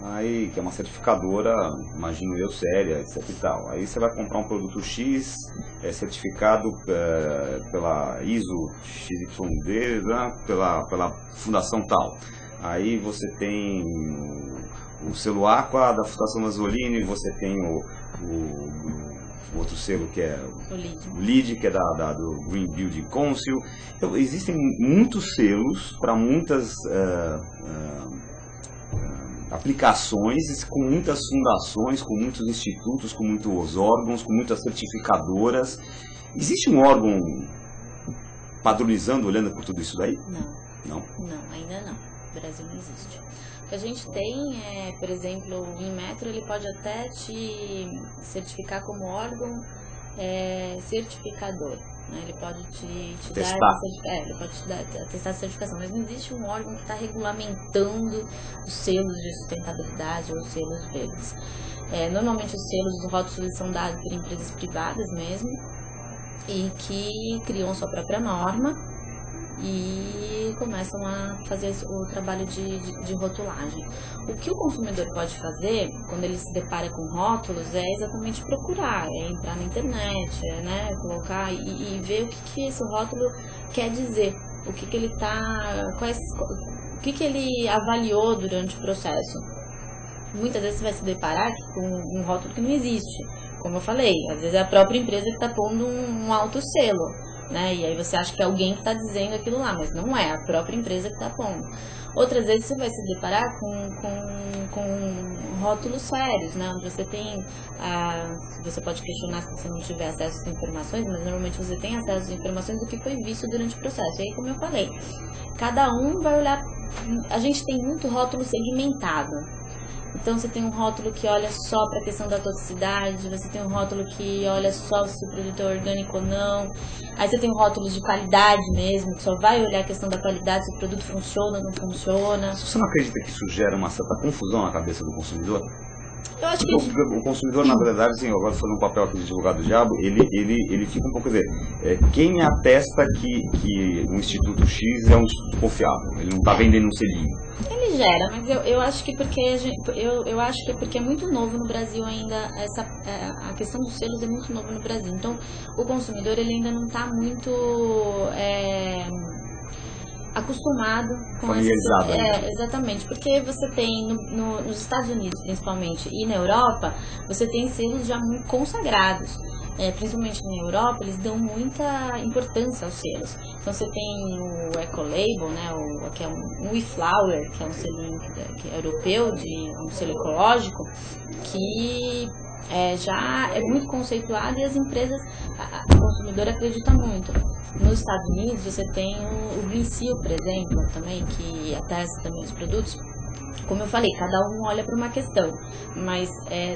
aí, que é uma certificadora, imagino eu, séria, etc e tal. Aí você vai comprar um produto X, certificado pela ISO XYD, né, pela fundação tal. Aí você tem o selo Aqua da Fundação Mazzolini, você tem o outro selo que é o LEED, que é do Green Building Council. Então, existem muitos selos para muitas aplicações, com muitas fundações, com muitos institutos, com muitos órgãos, com muitas certificadoras. Existe um órgão padronizando, olhando por tudo isso daí? Não, ainda não. No Brasil não existe. O que a gente tem é, por exemplo, o Inmetro, ele pode até te certificar como órgão certificador. Ele pode te dar ele pode te dar atestar a certificação, mas não existe um órgão que está regulamentando os selos de sustentabilidade ou os selos verdes. Normalmente os selos, os rótulos são dados por empresas privadas mesmo e que criam sua própria norma e começam a fazer o trabalho de rotulagem. O que o consumidor pode fazer quando ele se depara com rótulos é exatamente procurar, entrar na internet, colocar e ver o que esse rótulo quer dizer, o que ele o que ele avaliou durante o processo. Muitas vezes você vai se deparar com um rótulo que não existe. Como eu falei, às vezes é a própria empresa que está pondo um alto selo, e aí você acha que é alguém que está dizendo aquilo lá, mas não é, a própria empresa que está pondo. Outras vezes você vai se deparar com rótulos sérios, onde você tem, você pode questionar se você não tiver acesso às informações, mas normalmente você tem acesso às informações do que foi visto durante o processo. E aí, como eu falei, cada um vai olhar, a gente tem muito rótulo segmentado. Então você tem um rótulo que olha só para a questão da toxicidade, você tem um rótulo que olha só se o produto é orgânico ou não, aí você tem rótulos de qualidade mesmo, que só vai olhar a questão da qualidade, se o produto funciona ou não funciona. Você não acredita que isso gera uma certa confusão na cabeça do consumidor? Eu acho que o consumidor, na verdade, assim, agora fazendo um papel aqui de advogado do diabo, ele fica um pouco, quer dizer, quem me atesta que um Instituto X é um instituto confiável? Ele não está vendendo um selinho. Ele gera, mas eu acho que eu acho que é porque é muito novo no Brasil ainda, a questão dos selos é muito novo no Brasil. Então, o consumidor ele ainda não está muito acostumado com essa... exatamente, porque você tem nos Estados Unidos, principalmente, e na Europa, você tem selos já muito consagrados. Principalmente na Europa, eles dão muita importância aos selos. Então você tem o Ecolabel, que é um WeFlower, que é um selo que é europeu, um selo ecológico, que já é muito conceituado e as empresas, o consumidor acredita muito. Nos Estados Unidos você tem o Green Seal, por exemplo, também, que atesta também os produtos. Como eu falei, cada um olha para uma questão, mas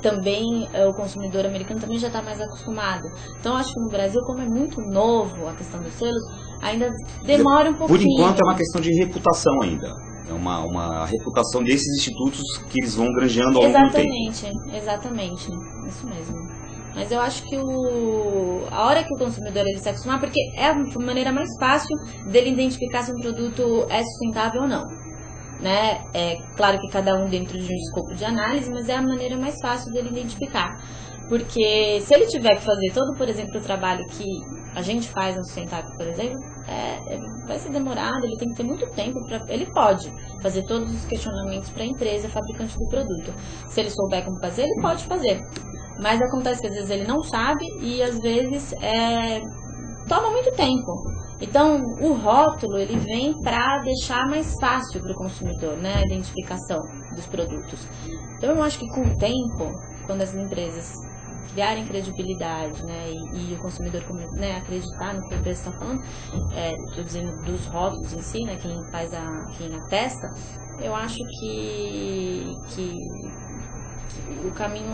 também o consumidor americano também já está mais acostumado. Então acho que no Brasil, como é muito novo a questão dos selos, ainda demora um pouquinho. Por enquanto é uma questão de reputação ainda. É uma reputação desses institutos que eles vão granjeando ao longo do tempo. Exatamente, isso mesmo. Mas eu acho que a hora que o consumidor ele se acostumar, porque é a maneira mais fácil dele identificar se um produto é sustentável ou não. É claro que cada um dentro de um escopo de análise, mas é a maneira mais fácil dele identificar. Porque se ele tiver que fazer todo, por exemplo, o trabalho que a gente faz no Sustentável, por exemplo, vai ser demorado, ele tem que ter muito tempo ele pode fazer todos os questionamentos para a empresa, fabricante do produto. Se ele souber como fazer, ele pode fazer. Mas acontece que às vezes ele não sabe e às vezes toma muito tempo. Então, o rótulo ele vem para deixar mais fácil para o consumidor, a identificação dos produtos. Então, eu acho que com o tempo, quando as empresas criarem credibilidade, e o consumidor acreditar no que a empresa está falando, estou dizendo dos rótulos em si, quem atesta, eu acho que o caminho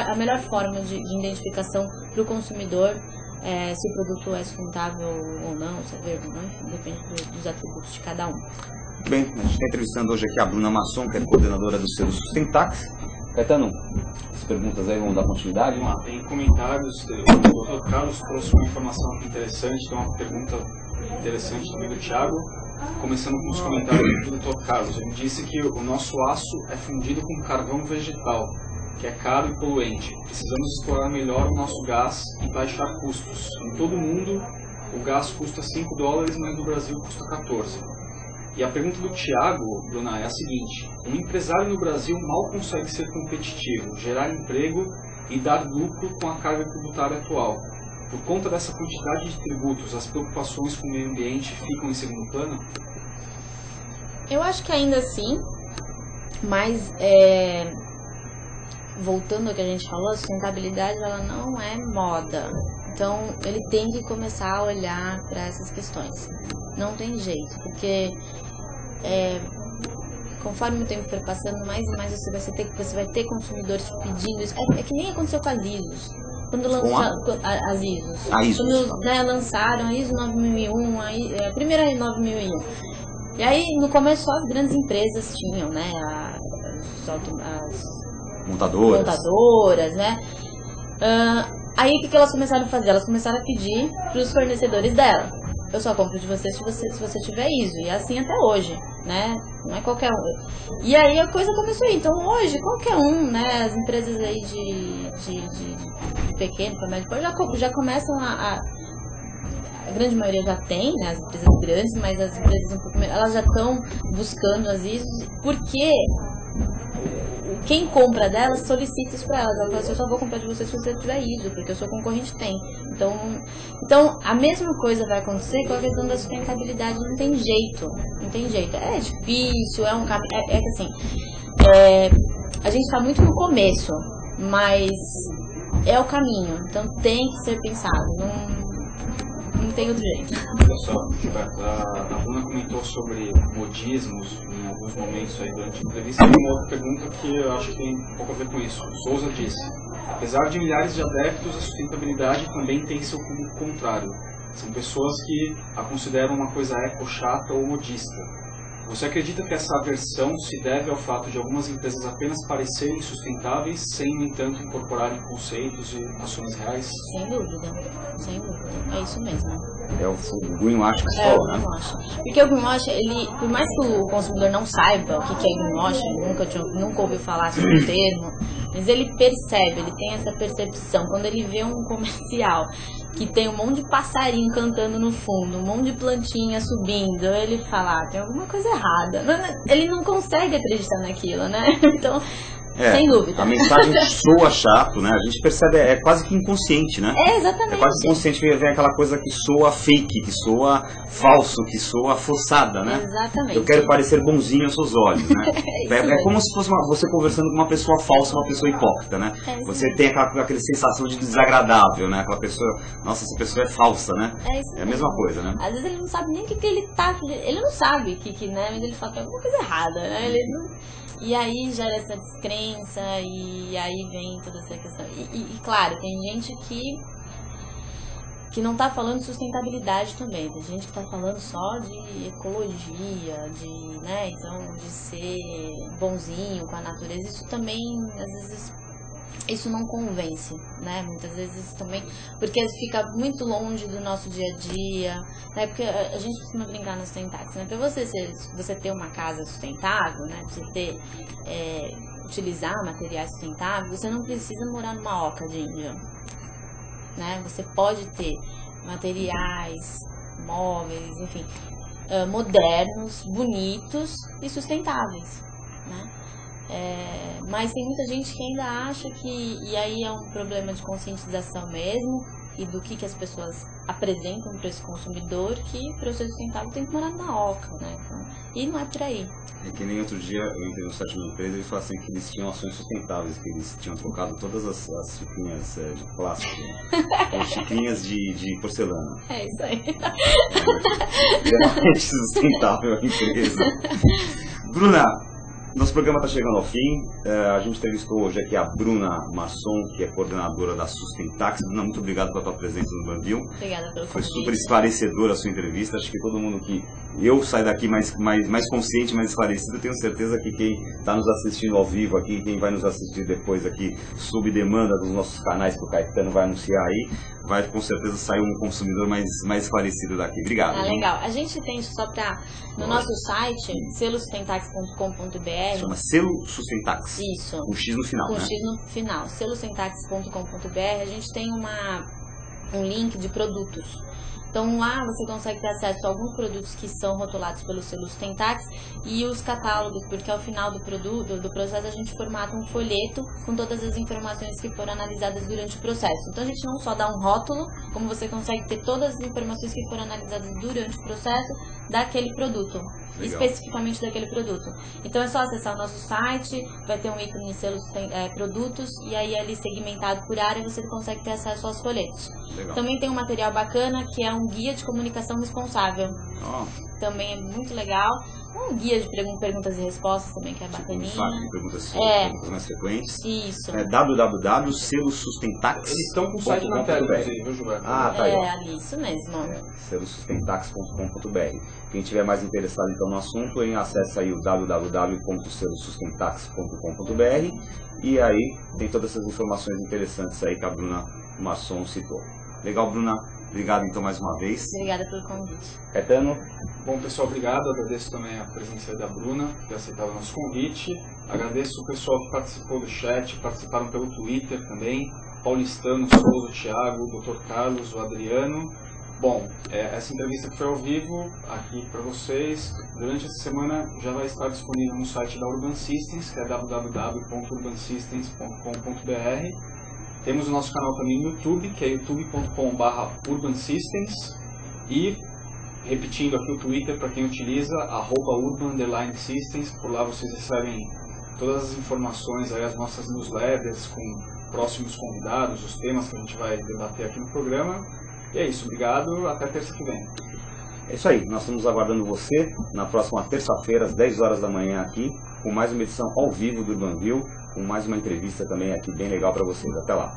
a melhor forma de identificação para o consumidor, se o produto é sustentável ou não, se é verde ou não, enfim, depende dos atributos de cada um. Muito bem, a gente está entrevistando hoje aqui a Bruna Masson, que é coordenadora do selo Sustentax. Caetano, as perguntas aí vão dar continuidade? Vamos lá, tem comentários. O Dr. Carlos trouxe uma informação aqui interessante, tem uma pergunta interessante também do Thiago. começando com os comentários do Dr. Carlos. Ele disse que o nosso aço é fundido com carvão vegetal, que é caro e poluente. Precisamos explorar melhor o nosso gás e baixar custos. Em todo o mundo, o gás custa $5, mas no Brasil custa 14. E a pergunta do Thiago, Bruna, é a seguinte: um empresário no Brasil mal consegue ser competitivo, gerar emprego e dar lucro com a carga tributária atual. Por conta dessa quantidade de tributos, as preocupações com o meio ambiente ficam em segundo plano? Eu acho que ainda assim, mas voltando ao que a gente falou, a sustentabilidade ela não é moda. Então ele tem que começar a olhar para essas questões. Não tem jeito, porque conforme o tempo for passando, mais e mais você vai ter consumidores te pedindo isso. É que nem aconteceu com as ISOs. Quando lançaram as ISOs. Quando lançaram a ISO 9001, a primeira 9001. E aí, no começo, só as grandes empresas tinham, né? As montadoras, né? Aí, o que elas começaram a fazer? Elas começaram a pedir para os fornecedores dela: eu só compro de você se você tiver ISO. E assim até hoje, né? Não é qualquer um. E aí a coisa começou aí. Então hoje, qualquer um, né? As empresas aí de pequeno, para médio, já começam a grande maioria já tem, né? As empresas grandes, mas as empresas um pouco menores, elas já estão buscando as ISOs, porque quem compra delas solicita isso para elas. Ela fala assim: eu só vou comprar de você se você tiver ISO, porque o seu concorrente tem. Então a mesma coisa vai acontecer com a questão da sustentabilidade. Não tem jeito. É difícil, é um caminho. É que assim, a gente está muito no começo, mas é o caminho. Então tem que ser pensado. Não tem outro jeito. Olha só, Gilberto, a Bruna comentou sobre modismos em alguns momentos aí durante a entrevista. Tem uma outra pergunta que eu acho que tem um pouco a ver com isso. O Souza disse: apesar de milhares de adeptos, a sustentabilidade também tem seu público contrário. São pessoas que a consideram uma coisa eco-chata ou modista. Você acredita que essa aversão se deve ao fato de algumas empresas apenas parecerem sustentáveis, sem, no entanto, incorporarem conceitos e ações reais? Sem dúvida. É isso mesmo. É o greenwash que você falou, né? Porque o greenwash, por mais que o consumidor não saiba o que é greenwash, nunca ouviu falar sobre o termo, mas ele percebe, ele tem essa percepção. Quando ele vê um comercial que tem um monte de passarinho cantando no fundo, um monte de plantinha subindo, ele fala: tem alguma coisa errada. Ele não consegue acreditar naquilo, né? Então, sem dúvida. A mensagem soa chato, né? A gente percebe, é quase que inconsciente, né? Exatamente. É quase inconsciente que vem aquela coisa que soa fake, que soa falso, que soa forçada, né? Exatamente. Eu quero parecer bonzinho aos seus olhos, né? É como se fosse você conversando com uma pessoa falsa, uma pessoa hipócrita, né? Você tem aquela sensação de desagradável, né? Aquela pessoa, nossa, essa pessoa é falsa, né? É a mesma coisa, né? Às vezes ele não sabe nem o que ele tá... Ele não sabe que né? Mas ele fala que é alguma coisa errada, né? E aí gera essa descrença, e aí vem toda essa questão. E claro, tem gente que não tá falando de sustentabilidade também. Tem gente que tá falando só de ecologia, né? Então, de ser bonzinho com a natureza. Isso também, às vezes, isso não convence, né? Muitas vezes também, porque fica muito longe do nosso dia a dia, né? Porque a gente costuma brincar nos Sustentax, né? Para você ter uma casa sustentável, né? Você utilizar materiais sustentáveis, você não precisa morar numa oca de Índia, né? Você pode ter materiais, móveis, enfim, modernos, bonitos e sustentáveis, né? Mas tem muita gente que ainda acha que, e aí é um problema de conscientização mesmo, e do que as pessoas apresentam para esse consumidor, que para ser sustentável tem que morar numa oca, né? Então, e não é por aí. É que nem outro dia eu entrei no site de uma empresa e eles falaram assim que eles tinham ações sustentáveis, que eles tinham trocado todas as xicrinhas de plástico por xicrinhas de porcelana. É isso aí. Realmente sustentável a empresa. Bruna, Nosso programa está chegando ao fim. A gente entrevistou hoje aqui a Bruna Masson, que é coordenadora da Sustentax. Bruna, muito obrigado pela tua presença no Urbanville. Obrigada pelo convite. Foi super esclarecedora a sua entrevista. Acho que todo mundo que... Eu saio daqui mais consciente, mais esclarecido. Tenho certeza que quem está nos assistindo ao vivo aqui, quem vai nos assistir depois aqui, sob demanda dos nossos canais que o Caetano vai anunciar aí, vai com certeza sair um consumidor mais esclarecido daqui. Obrigado. Legal. A gente tem só para no nosso site, selosustentax.com.br. Chama Selo Sustentax. Isso. Com X no final, Com né? X no final. selosustentax.com.br. A gente tem um link de produtos. Então lá você consegue ter acesso a alguns produtos que são rotulados pelo selo Sustentax e os catálogos, porque ao final do processo a gente formata um folheto com todas as informações que foram analisadas durante o processo. Então a gente não só dá um rótulo, como você consegue ter todas as informações que foram analisadas durante o processo daquele produto. Legal. Especificamente daquele produto. Então é só acessar o nosso site, vai ter um ícone de selos produtos e aí ali segmentado por área você consegue ter acesso aos folhetos. Legal. Também tem um material bacana que é um guia de comunicação responsável. Oh. Também é muito legal. Um guia de perguntas e respostas também, que é bacaninha. Um saco de perguntas mais frequentes. Isso. www.selosustentax.com.br. Eles estão com o site na tela, inclusive, viu, Gilberto? Tá aí. Ali, isso mesmo. selosustentax.com.br. Quem tiver mais interessado então no assunto, acesse aí o www.selosustentax.com.br e aí tem todas essas informações interessantes aí que a Bruna Masson citou. Legal, Bruna? Obrigado então mais uma vez. Obrigada pelo convite. Caetano? Bom, pessoal, obrigado. Agradeço também a presença da Bruna, por ter aceitado o nosso convite. Agradeço o pessoal que participou do chat, participaram pelo Twitter também. Paulistano, Souza, o Thiago, o Dr. Carlos, o Adriano. Bom, essa entrevista que foi ao vivo aqui para vocês, durante essa semana já vai estar disponível no site da Urban Systems, que é www.urbansystems.com.br. Temos o nosso canal também no YouTube, que é youtube.com/urbansystems. E, repetindo aqui o Twitter para quem utiliza, @urban_systems. Por lá vocês recebem todas as informações, aí, as nossas newsletters com próximos convidados, os temas que a gente vai debater aqui no programa. E é isso, obrigado, até terça que vem. É isso aí, nós estamos aguardando você na próxima terça-feira, às 10 horas da manhã aqui, com mais uma edição ao vivo do Urbanville, com mais uma entrevista também aqui bem legal para vocês. Até lá.